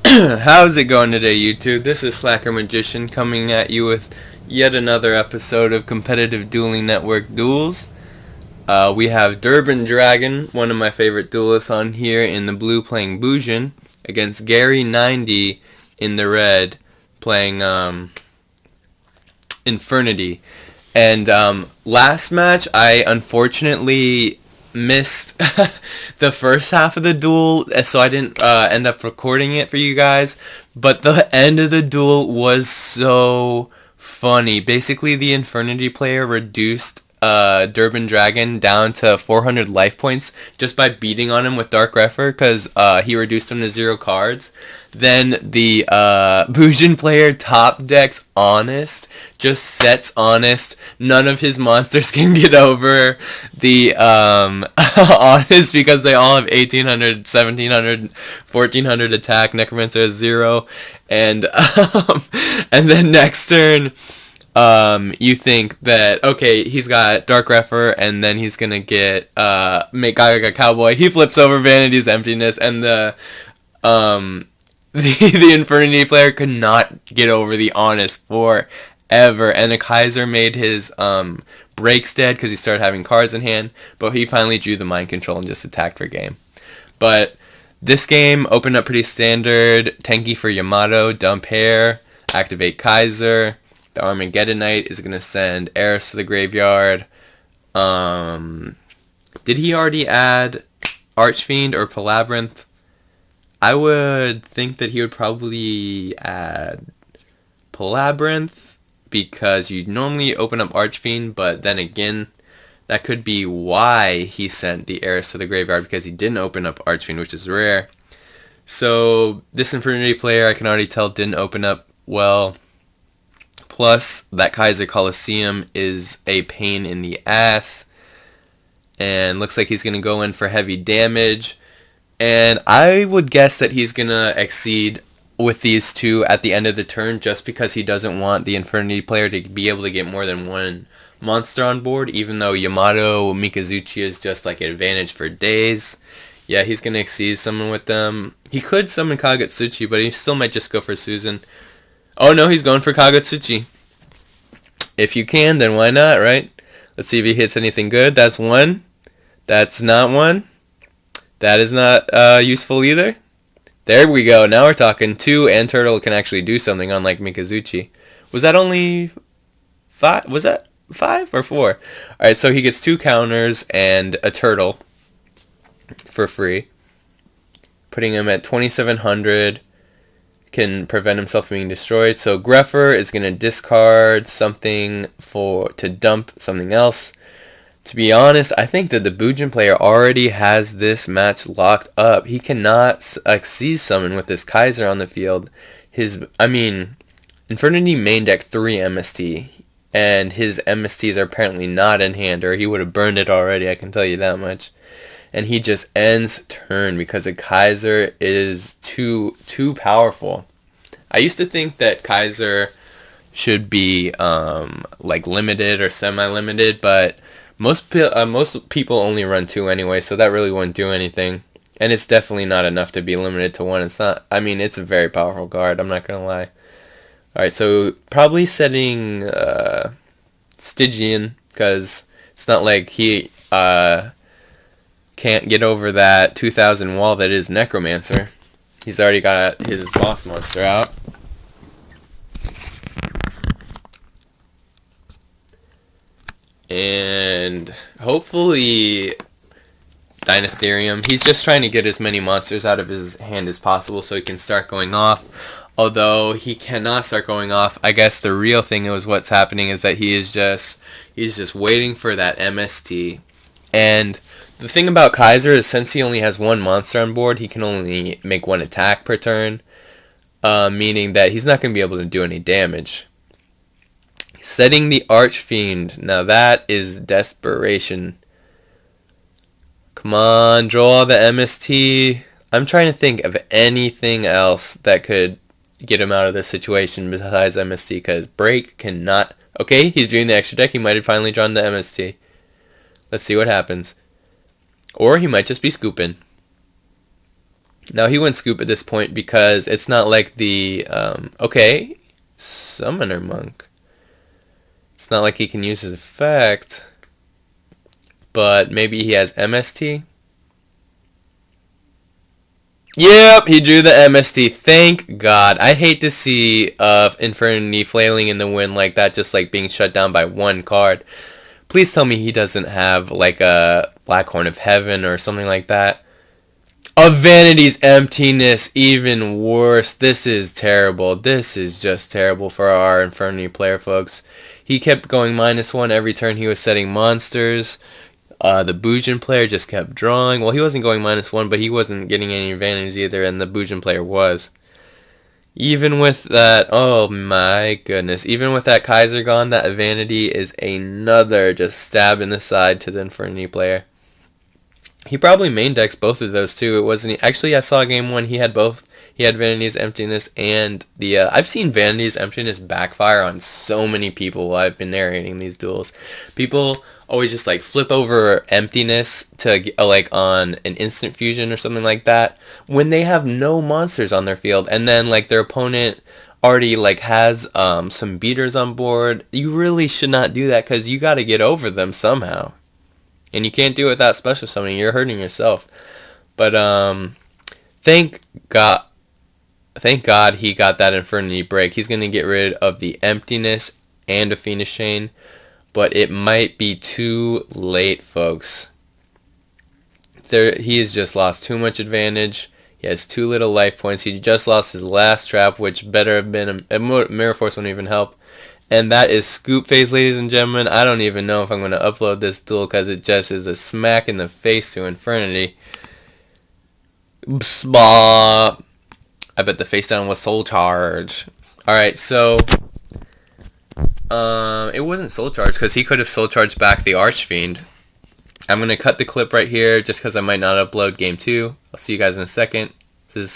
How's it going today, YouTube? This is Slacker Magician coming at you with yet another episode of Competitive Dueling Network Duels. We have Durban Dragon, one of my favorite duelists on here in the blue, playing Bujin, against Gary90 in the red, playing Infernity. And last match, I unfortunately missed the first half of the duel, so I didn't end up recording it for you guys. But the end of the duel was so funny. Basically, the Infernity player reduced Durban Dragon down to 400 life points just by beating on him with Dark Refer, because he reduced him to 0 cards. Then the Bujin player top decks Honest, just sets Honest. None of his monsters can get over the Honest because they all have 1800, 1700, 1400 attack. Necromancer has 0. And then next turn, you think that, okay, he's got Dark Refer, and then he's gonna get make Gaga Cowboy. He flips over Vanity's Emptiness, and the Infernity player could not get over the Honest forever, and the Kaiser made his breaks dead because he started having cards in hand, but he finally drew the Mind Control and just attacked for game. But this game opened up pretty standard. Tenki for Yamato, dump Hair, activate Kaiser. The Armageddonite is going to send Eris to the graveyard. Did he already add Archfiend or Palabyrinth? I would think that he would probably add Palabyrinth, because you normally open up Archfiend, but then again, that could be why he sent the Eris to the graveyard, because he didn't open up Archfiend, which is rare. So this Infernity player, I can already tell, didn't open up well. Plus, that Kaiser Coliseum is a pain in the ass, and looks like he's going to go in for heavy damage. And I would guess that he's going to exceed with these two at the end of the turn, just because he doesn't want the Infernity player to be able to get more than one monster on board, even though Yamato Mikazuchi is just like an advantage for days. Yeah, he's going to exceed someone with them. He could summon Kagutsuchi, but he still might just go for Susan. Oh no, he's going for Kagutsuchi. If you can, then why not, right? Let's see if he hits anything good. That's one. That's not one. That is not useful either. There we go. Now we're talking. 2 and Turtle can actually do something, unlike Mikazuchi. Was that only 5? Was that 5 or 4? Alright, so he gets 2 counters and a Turtle for free, putting him at 2700. Can prevent himself from being destroyed. So Greffer is going to discard something to dump something else. To be honest, I think that the Bujin player already has this match locked up. He cannot seize summon with this Kaiser on the field. Infernity main deck 3 MST, and his MSTs are apparently not in hand, or he would have burned it already, I can tell you that much. And he just ends turn because the Kaiser is too powerful. I used to think that Kaiser should be limited or semi-limited, but most people only run 2 anyway, so that really wouldn't do anything. And it's definitely not enough to be limited to 1. It's not. It's a very powerful card, I'm not gonna lie. Alright, so probably setting Stygian, because it's not like he can't get over that 2000 wall that is Necromancer. He's already got his boss monster out. And hopefully Dinotherium. He's just trying to get as many monsters out of his hand as possible so he can start going off. Although he cannot start going off, I guess the real thing is what's happening is that he's just waiting for that MST. And the thing about Kaiser is, since he only has 1 monster on board, he can only make 1 attack per turn, meaning that he's not going to be able to do any damage. Setting the Archfiend. Now that is desperation. Come on, draw the MST. I'm trying to think of anything else that could get him out of this situation besides MST, because Break cannot. Okay, he's doing the extra deck. He might have finally drawn the MST. Let's see what happens. Or he might just be scooping. Now he went scoop at this point because it's not like the, okay, Summoner Monk. It's not like he can use his effect, but maybe he has MST? Yep, he drew the MST. Thank God. I hate to see Infernity flailing in the wind like that, just like being shut down by one card. Please tell me he doesn't have like a Black Horn of Heaven or something like that. Of Vanity's Emptiness, even worse. This is terrible. This is just terrible for our Infernity player, folks. He kept going -1 every turn he was setting monsters. The Bujin player just kept drawing. Well, he wasn't going -1, but he wasn't getting any advantage either, and the Bujin player was. Even with that, oh my goodness, even with that Kaiser gone, that Vanity is another just stab in the side to the Infernity player. He probably main decks both of those too. It wasn't actually. I saw game 1. He had both. He had Vanity's Emptiness and the. I've seen Vanity's Emptiness backfire on so many people while I've been narrating these duels. People always just like flip over Emptiness to like on an instant fusion or something like that when they have no monsters on their field, and then like their opponent already like has some beaters on board. You really should not do that because you got to get over them somehow. And you can't do it without special summoning. You're hurting yourself. But thank God he got that Infernity break. He's going to get rid of the Emptiness and a Fiendish Chain. But it might be too late, folks. He has just lost too much advantage. He has too little life points. He just lost his last trap, which better have been a Mirror Force won't even help. And that is Scoop Phase, ladies and gentlemen. I don't even know if I'm going to upload this duel because it just is a smack in the face to Infernity. I bet the face down was Soul Charge. Alright, so it wasn't Soul Charge because he could have Soul Charged back the Archfiend. I'm going to cut the clip right here just because I might not upload Game 2. I'll see you guys in a second. This is